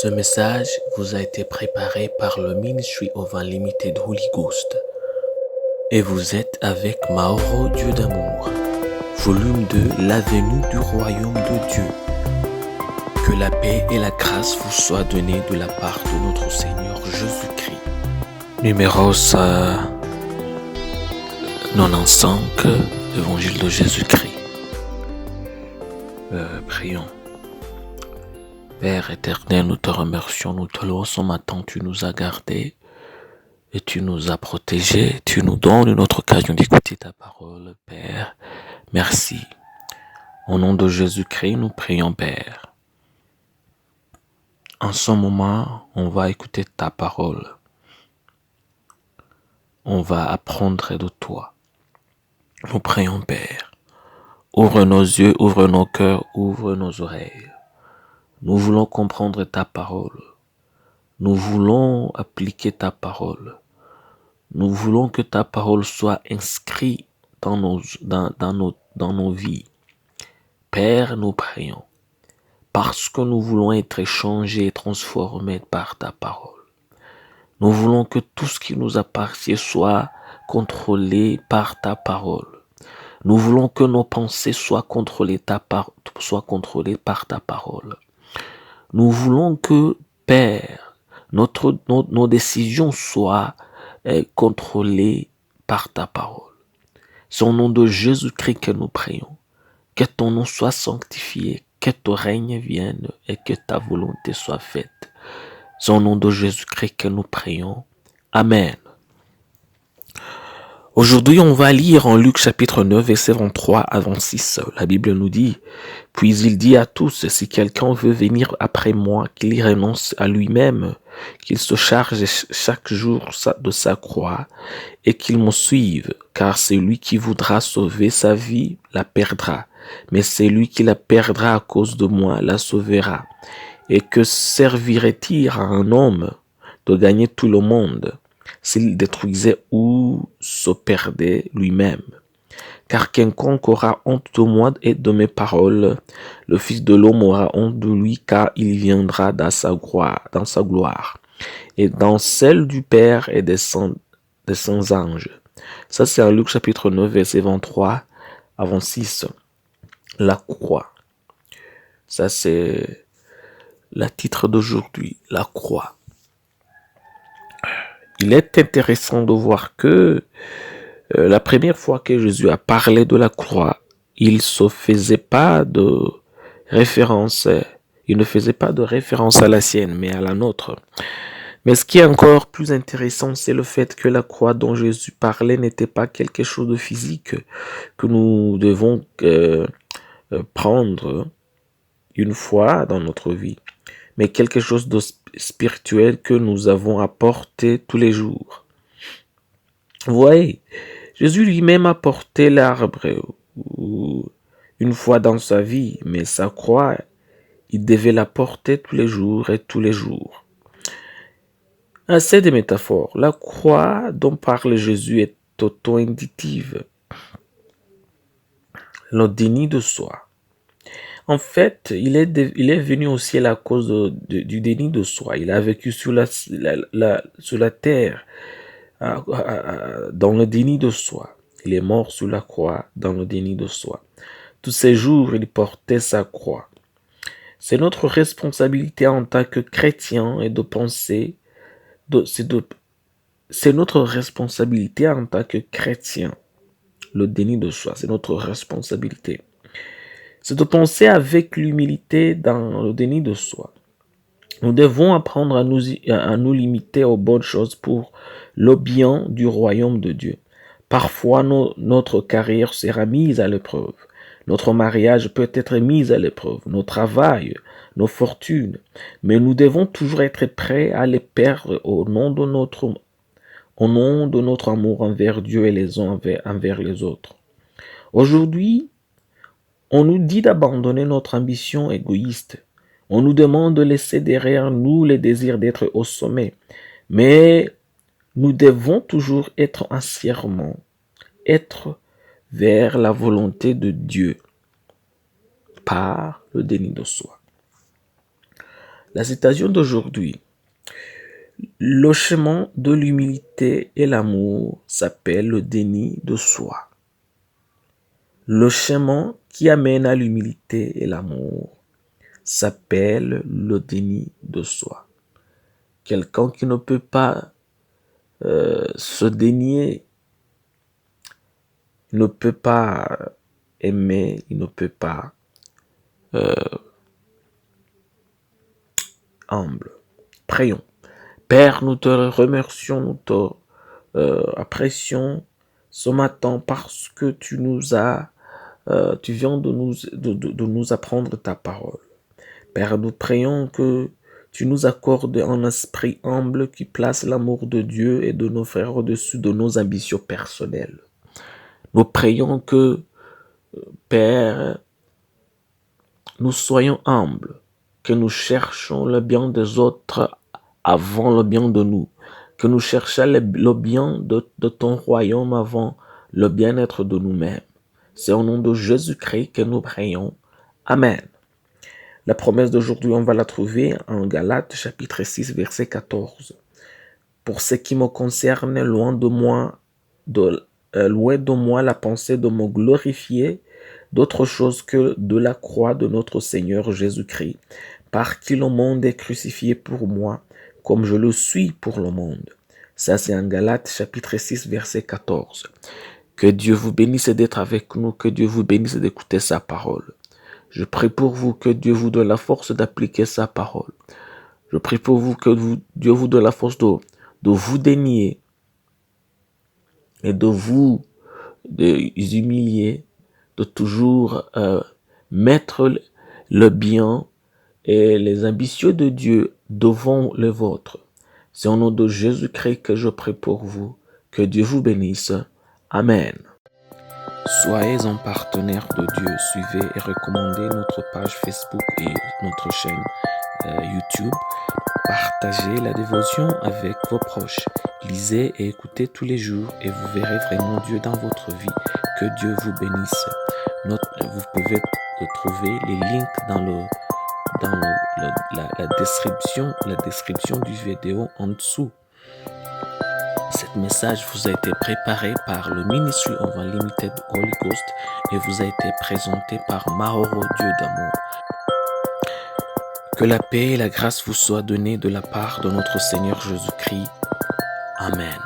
Ce message vous a été préparé par le Ministry of Unlimited Holy Ghost. Et vous êtes avec Mauro Dieu d'amour, volume 2, la venue du royaume de Dieu. Que la paix et la grâce vous soient données de la part de notre Seigneur Jésus-Christ. Numéro 95, Évangile de Jésus-Christ. Prions. Père éternel, nous te remercions, nous te louons ce matin, tu nous as gardés et tu nous as protégés, tu nous donnes une autre occasion d'écouter ta parole, Père. Merci. Au nom de Jésus-Christ, nous prions, Père. En ce moment, on va écouter ta parole. On va apprendre de toi. Nous prions, Père. Ouvre nos yeux, ouvre nos cœurs, ouvre nos oreilles. Nous voulons comprendre ta parole. Nous voulons appliquer ta parole. Nous voulons que ta parole soit inscrite dans nos vies. Père, nous prions, parce que nous voulons être changés et transformés par ta parole. Nous voulons que tout ce qui nous appartient soit contrôlé par ta parole. Nous voulons que nos pensées soient contrôlées par ta parole. Nous voulons que, Père, nos décisions soient contrôlées par ta parole. C'est au nom de Jésus-Christ que nous prions. Que ton nom soit sanctifié, que ton règne vienne et que ta volonté soit faite. C'est au nom de Jésus-Christ que nous prions. Amen. Aujourd'hui, on va lire en Luc chapitre 9, verset 23 à 26. La Bible nous dit, « Puis il dit à tous, si quelqu'un veut venir après moi, qu'il y renonce à lui-même, qu'il se charge chaque jour de sa croix et qu'il me suive, car celui qui voudra sauver sa vie la perdra, mais celui qui la perdra à cause de moi la sauvera. Et que servirait-il à un homme de gagner tout le monde s'il détruisait ou se perdait lui-même? Car quiconque aura honte de moi et de mes paroles, le Fils de l'homme aura honte de lui, car il viendra dans sa gloire, et dans celle du Père et des saints anges. » Ça, c'est en Luc chapitre 9, verset 23 à 26. La croix. Ça, c'est le titre d'aujourd'hui, la croix. Il est intéressant de voir que la première fois que Jésus a parlé de la croix, il ne faisait pas de référence à la sienne, mais à la nôtre. Mais ce qui est encore plus intéressant, c'est le fait que la croix dont Jésus parlait n'était pas quelque chose de physique que nous devons prendre une fois dans notre vie, mais quelque chose de spirituel que nous avons à porter tous les jours. Vous voyez, Jésus lui-même a porté l'arbre une fois dans sa vie, mais sa croix, il devait la porter tous les jours et tous les jours. Assez de métaphores. La croix dont parle Jésus est auto-indicative. Le déni de soi. En fait, il est venu au ciel à cause du déni de soi. Il a vécu sur la terre dans le déni de soi. Il est mort sur la croix dans le déni de soi. Tous ces jours, il portait sa croix. C'est notre responsabilité en tant que chrétien et de penser. C'est notre responsabilité en tant que chrétien. Le déni de soi, c'est notre responsabilité. C'est de penser avec l'humilité dans le déni de soi. Nous devons apprendre à nous limiter aux bonnes choses pour le bien du royaume de Dieu. Parfois, notre carrière sera mise à l'épreuve. Notre mariage peut être mis à l'épreuve. Nos travail, nos fortunes. Mais nous devons toujours être prêts à les perdre au nom de notre amour envers Dieu et les uns envers les autres. Aujourd'hui, on nous dit d'abandonner notre ambition égoïste. On nous demande de laisser derrière nous les désirs d'être au sommet. Mais nous devons toujours être entièrement, vers la volonté de Dieu par le déni de soi. La citation d'aujourd'hui. Le chemin de l'humilité et l'amour s'appelle le déni de soi. Le chemin qui amène à l'humilité et l'amour s'appelle le déni de soi. Quelqu'un qui ne peut pas se dénier, ne peut pas aimer, il ne peut pas humble. Prions. Père, nous te remercions, nous te apprécions ce matin parce que tu viens de nous apprendre ta parole. Père, nous prions que tu nous accordes un esprit humble qui place l'amour de Dieu et de nos frères au-dessus de nos ambitions personnelles. Nous prions que, Père, nous soyons humbles, que nous cherchons le bien des autres avant le bien de nous, que nous cherchions le bien de ton royaume avant le bien-être de nous-mêmes. C'est au nom de Jésus-Christ que nous prions. Amen. La promesse d'aujourd'hui, on va la trouver en Galates chapitre 6, verset 14. Pour ce qui me concerne, loin de moi la pensée de me glorifier d'autre chose que de la croix de notre Seigneur Jésus-Christ, par qui le monde est crucifié pour moi, comme je le suis pour le monde. Ça, c'est en Galates chapitre 6, verset 14. Que Dieu vous bénisse d'être avec nous, que Dieu vous bénisse d'écouter sa parole. Je prie pour vous que Dieu vous donne la force d'appliquer sa parole. Je prie pour vous que Dieu vous donne la force de vous dénier et de vous humilier, de toujours mettre le bien et les ambitions de Dieu devant les vôtres. C'est au nom de Jésus-Christ que je prie pour vous. Que Dieu vous bénisse. Amen. Soyez un partenaire de Dieu. Suivez et recommandez notre page Facebook et notre chaîne YouTube. Partagez la dévotion avec vos proches. Lisez et écoutez tous les jours et vous verrez vraiment Dieu dans votre vie. Que Dieu vous bénisse. Vous pouvez trouver les links dans la description du vidéo en dessous. Cet message vous a été préparé par le Ministry of Unlimited Holy Ghost et vous a été présenté par Mahoro Dieu d'amour. Que la paix et la grâce vous soient données de la part de notre Seigneur Jésus-Christ. Amen.